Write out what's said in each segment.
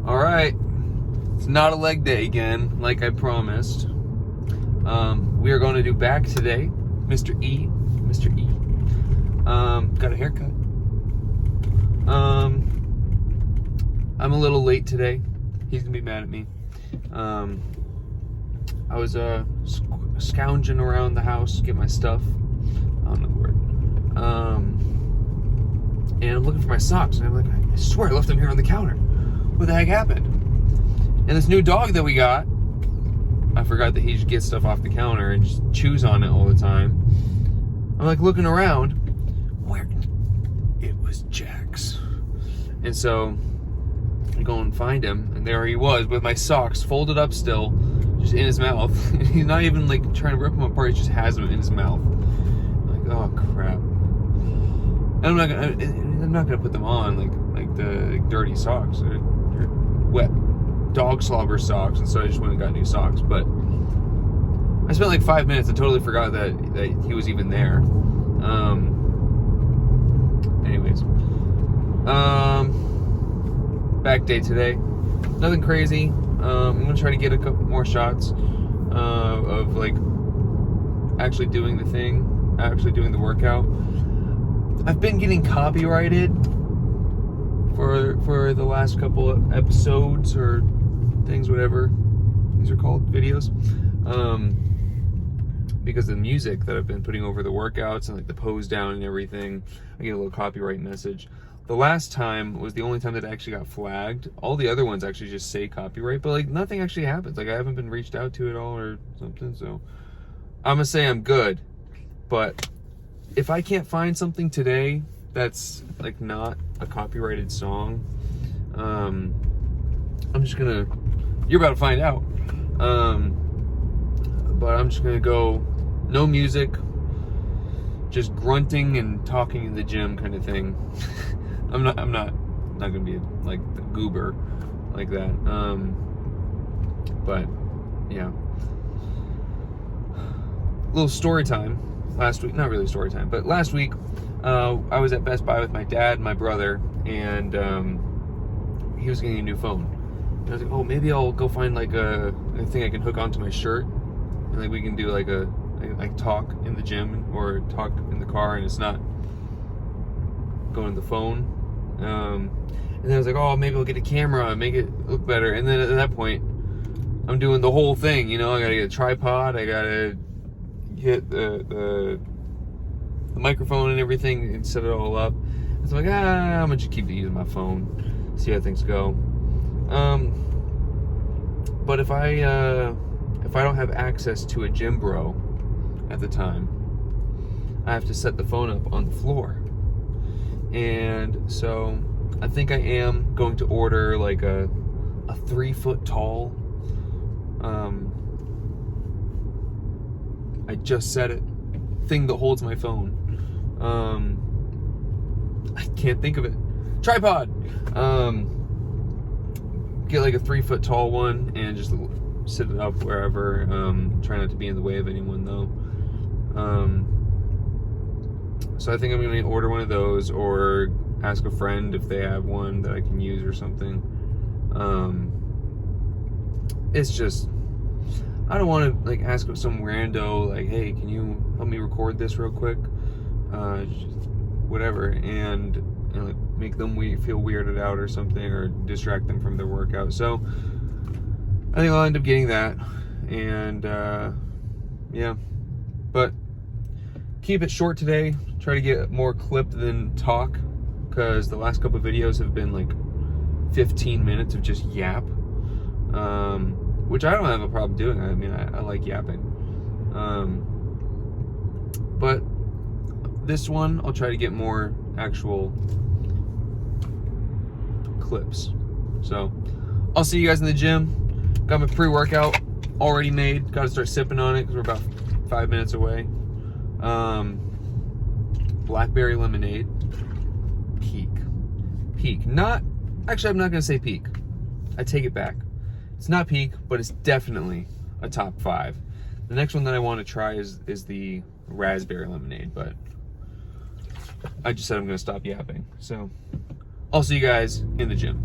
All right, it's not a leg day again, like I promised. We are going to do back today. Mr. E. Got a haircut. I'm a little late today. He's gonna be mad at me. I was scounging around the house to get my stuff. I don't know the word. And I'm looking for my socks, and I'm like, I swear I left them here on the counter. What the heck happened? And this new dog that we got, I forgot that he just gets stuff off the counter and just chews on it all the time. I'm like looking around, where? It was Jack's. And so I go and find him, and there he was with my socks folded up still, just in his mouth. He's not even like trying to rip them apart, he just has them in his mouth. I'm like, oh crap. And I'm not gonna put them on like the dirty socks. They're wet dog slobber socks, and so I just went and got new socks. But I spent like 5 minutes and totally forgot that he was even there. Anyways, back day today. Nothing crazy. I'm gonna try to get a couple more shots of like actually doing the thing, actually doing the workout. I've been getting copyrighted for the last couple of episodes or things, whatever these are called, videos, because of the music that I've been putting over the workouts and like the pose down and everything. I get a little copyright message. The last time was the only time that I actually got flagged. All the other ones actually just say copyright, but like nothing actually happens. Like I haven't been reached out to at all or something. So I'm gonna say I'm good, but if I can't find something today that's like not a copyrighted song, I'm just gonna, you're about to find out. But I'm just gonna go no music, just grunting and talking in the gym kind of thing. I'm not gonna be like the goober like that. But yeah, little story time. Last week, not really story time, but last week I was at Best Buy with my dad and my brother, and he was getting a new phone. And I was like, oh, maybe I'll go find like a thing I can hook onto my shirt, and like we can do like like talk in the gym or talk in the car, and it's not going to the phone. And then I was like, oh, maybe I'll get a camera and make it look better. And then at that point, I'm doing the whole thing, you know. I gotta get a tripod, I gotta get the microphone and everything and set it all up. So I'm like, I'm gonna just keep using my phone, see how things go. But if I don't have access to a gym bro at the time, I have to set the phone up on the floor. And so I think I am going to order like a 3 foot tall, I just said it, thing that holds my phone. I can't think of it. Tripod. Get like a 3 foot tall one and just sit it up wherever. Try not to be in the way of anyone though. So I think I'm gonna order one of those or ask a friend if they have one that I can use or something. It's just, I don't want to like ask some rando like, hey, can you help me record this real quick? Whatever, and like make them feel weirded out or something, or distract them from their workout. So I think I'll end up getting that, and yeah. But keep it short today. Try to get more clip than talk, because the last couple of videos have been like 15 minutes of just yap. Which I don't have a problem doing. I mean, I like yapping. But this one, I'll try to get more actual clips. So, I'll see you guys in the gym. Got my pre-workout already made. Got to start sipping on it because we're about 5 minutes away. Blackberry lemonade. Peak. Not, actually, I'm not going to say peak. I take it back. It's not peak, but it's definitely a top 5. The next one that I want to try is the raspberry lemonade, but I just said I'm going to stop yapping. So I'll see you guys in the gym.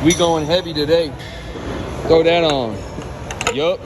We going heavy today. Throw that on. Yup.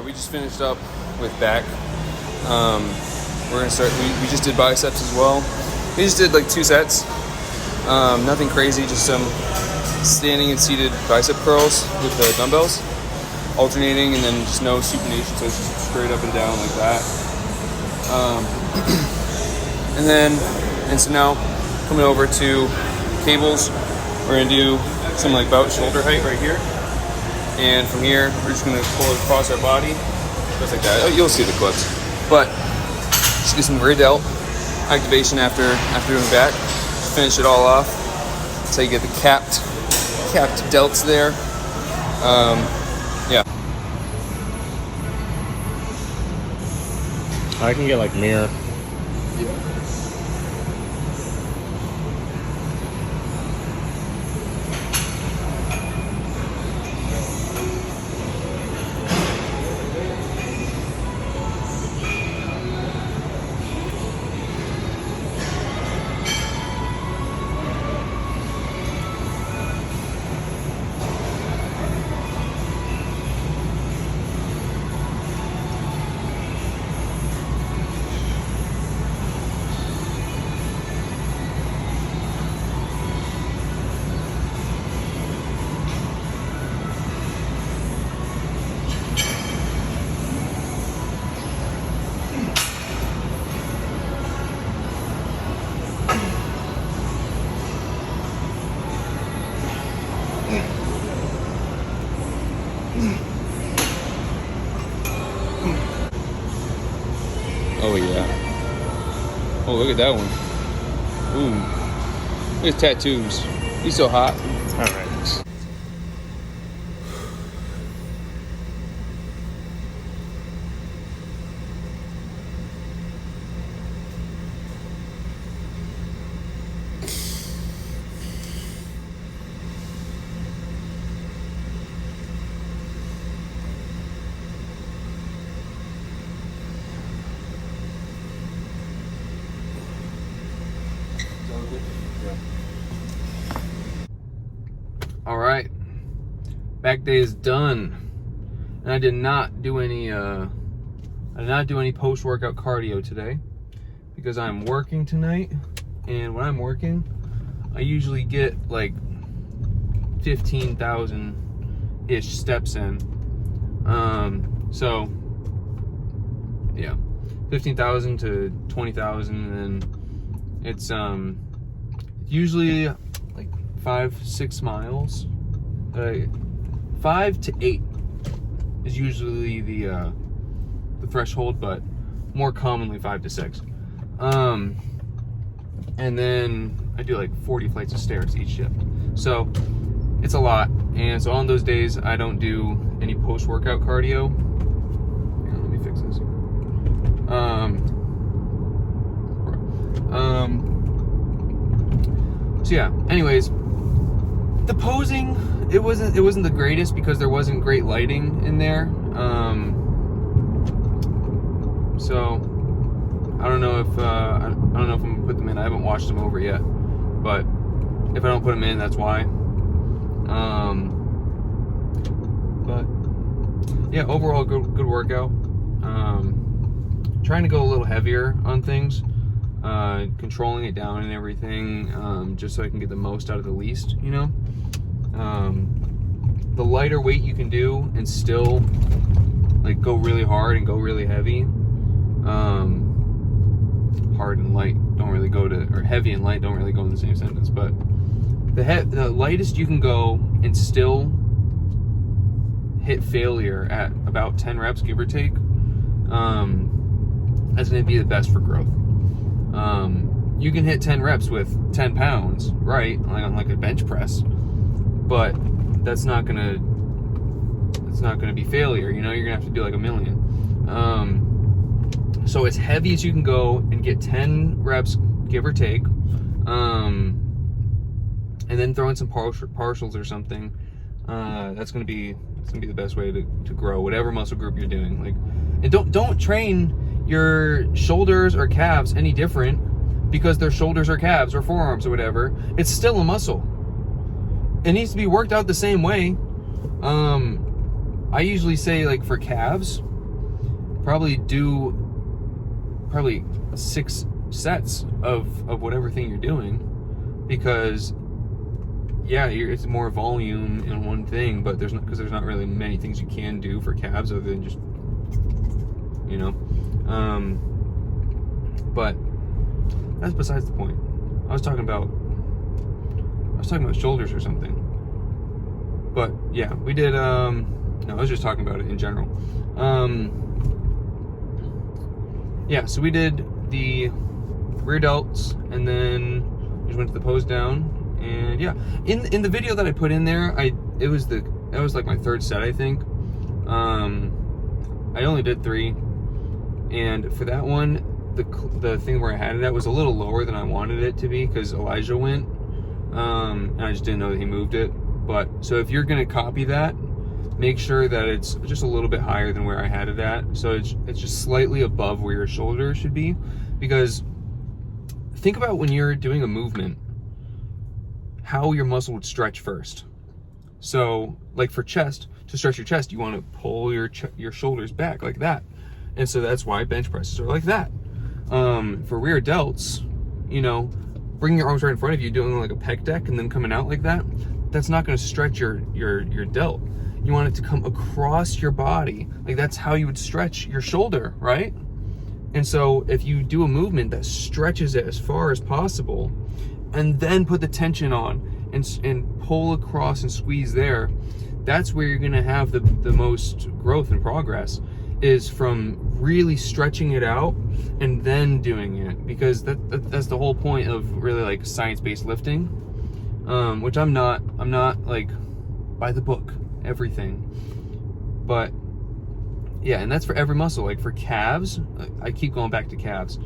We just finished up with back. We're gonna start. We just did biceps as well. We just did like 2 sets. Nothing crazy, just some standing and seated bicep curls with the dumbbells, alternating, and then just no supination, so it's just straight up and down like that. And so now coming over to cables, we're gonna do some like about shoulder height right here. And from here, we're just gonna pull it across our body, just like that. Oh, you'll see the clips. But just do some rear delt activation after doing back. Just finish it all off. That's how you get the capped delts there. Yeah. I can get like mirror. Yeah. Oh yeah. Oh, look at that one. Ooh. Look at his tattoos. He's so hot. All right. All right, back day is done, and I did not do any post-workout cardio today because I'm working tonight, and when I'm working, I usually get like 15,000-ish steps in. So yeah, 15,000 to 20,000, and it's usually like 5-6 miles. 5 to 8 is usually the threshold, but more commonly 5 to 6. And then I do like 40 flights of stairs each shift, so it's a lot. And so on those days, I don't do any post-workout cardio. Here, let me fix this. So yeah, anyways, the posing, it wasn't the greatest because there wasn't great lighting in there. So I don't know if I'm gonna put them in. I haven't watched them over yet, but if I don't put them in, that's why. But yeah, overall good workout. Trying to go a little heavier on things, controlling it down and everything, just so I can get the most out of the least, you know. The lighter weight you can do and still like go really hard and go really heavy. Hard and light don't really go to, or heavy and light don't really go in the same sentence, but the lightest you can go and still hit failure at about 10 reps, give or take, that's going to be the best for growth. You can hit 10 reps with 10 pounds, right, like a bench press, but that's not gonna be failure. You know, you're gonna have to do like a million. So as heavy as you can go and get 10 reps, give or take, and then throw in some partials or something. That's gonna be the best way to grow whatever muscle group you're doing. Like, and don't train your shoulders or calves any different because they're shoulders or calves or forearms or whatever. It's still a muscle. It needs to be worked out the same way. I usually say, like, for calves, probably 6 sets of whatever thing you're doing, because yeah, it's more volume in one thing, but there's not really many things you can do for calves other than just, you know. But that's besides the point. I was talking about shoulders or something. But yeah, we did, no, I was just talking about it in general. Yeah, so we did the rear delts, and then we just went to the pose down, and yeah, in the video that I put in there, that was like my 3rd set, I think. I only did 3, and for that one, the thing where I had it at was a little lower than I wanted it to be because Elijah went, and I just didn't know that he moved it. But so if you're gonna copy that, make sure that it's just a little bit higher than where I had it at. So it's just slightly above where your shoulder should be, because think about when you're doing a movement, how your muscle would stretch first. So like for chest, to stretch your chest, you want to pull your shoulders back like that. And so that's why bench presses are like that. For rear delts, you know, bringing your arms right in front of you, doing like a pec deck and then coming out like that, that's not going to stretch your delt. You want it to come across your body. Like, that's how you would stretch your shoulder, right? And so if you do a movement that stretches it as far as possible, and then put the tension on and pull across and squeeze there, that's where you're gonna have the most growth and progress, is from really stretching it out and then doing it, because that's the whole point of really like science-based lifting, which I'm not like by the book everything, but yeah. And that's for every muscle. Like for calves, I keep going back to calves,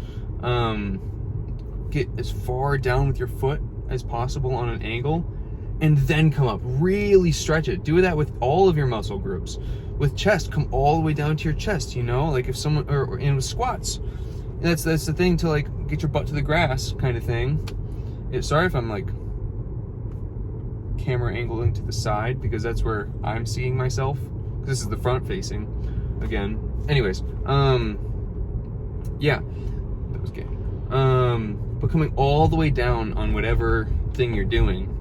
get as far down with your foot as possible on an angle, and then come up, really stretch it. Do that with all of your muscle groups. With chest, come all the way down to your chest, you know, like if someone, or in with squats, that's the thing, to like get your butt to the grass kind of thing. Sorry if I'm like camera angling to the side, because that's where I'm seeing myself. This is the front facing again. Anyways, yeah, that was gay. But coming all the way down on whatever thing you're doing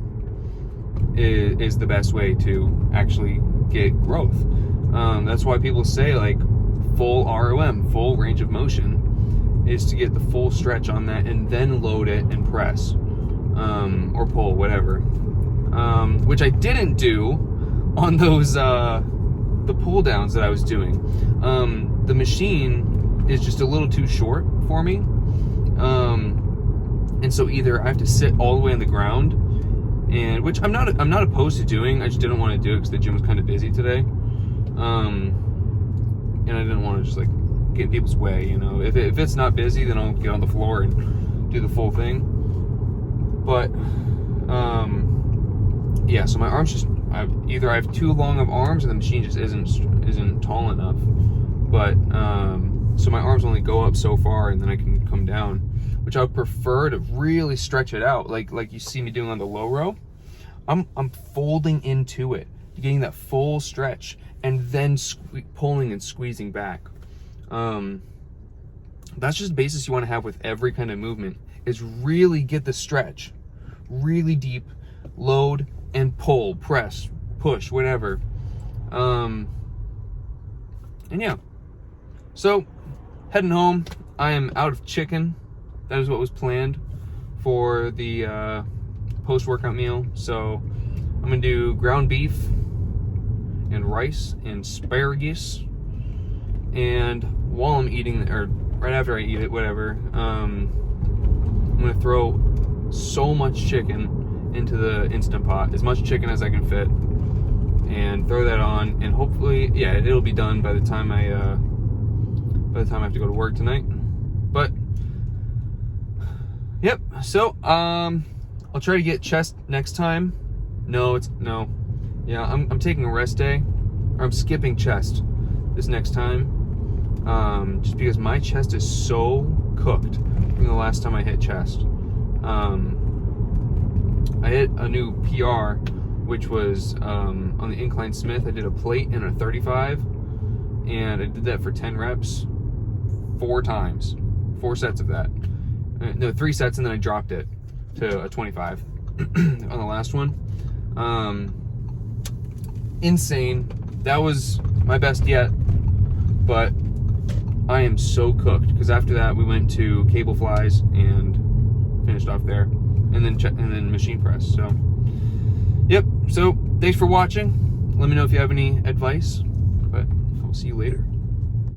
is the best way to actually get growth. That's why people say like full ROM, full range of motion, is to get the full stretch on that and then load it and press, or pull, whatever. Which I didn't do on those the pull downs that I was doing. The machine is just a little too short for me, and so either I have to sit all the way on the ground, and which I'm not opposed to doing. I just didn't want to do it because the gym was kind of busy today, and I didn't want to just like get in people's way. You know, if it's not busy, then I'll get on the floor and do the full thing. But yeah, so my arms just, either I have too long of arms and the machine just isn't tall enough, but so my arms only go up so far and then I can come down, which I would prefer to really stretch it out, like you see me doing on the low row. I'm folding into it, getting that full stretch, and then pulling and squeezing back. That's just the basis you want to have with every kind of movement, is really get the stretch, really deep, load and pull, press, push, whatever. And yeah, so heading home. I am out of chicken. That is what was planned for the post-workout meal. So I'm gonna do ground beef and rice and asparagus, and while I'm eating, or right after I eat it, whatever, I'm gonna throw so much chicken into the Instant Pot, as much chicken as I can fit, and throw that on, and hopefully, yeah, it'll be done by the time I have to go to work tonight. But yep, so I'll try to get chest next time. Yeah, I'm taking a rest day, or I'm skipping chest this next time, just because my chest is so cooked from the last time I hit chest. I hit a new PR, which was on the incline Smith. I did a plate and a 35, and I did that for 10 reps, 4 times, 4 sets of that. No, 3 sets, and then I dropped it to a 25 on the last one. Insane. That was my best yet, but I am so cooked, because after that we went to cable flies and finished off there, and then machine press. So yep, so thanks for watching. Let me know if you have any advice, but I'll see you later.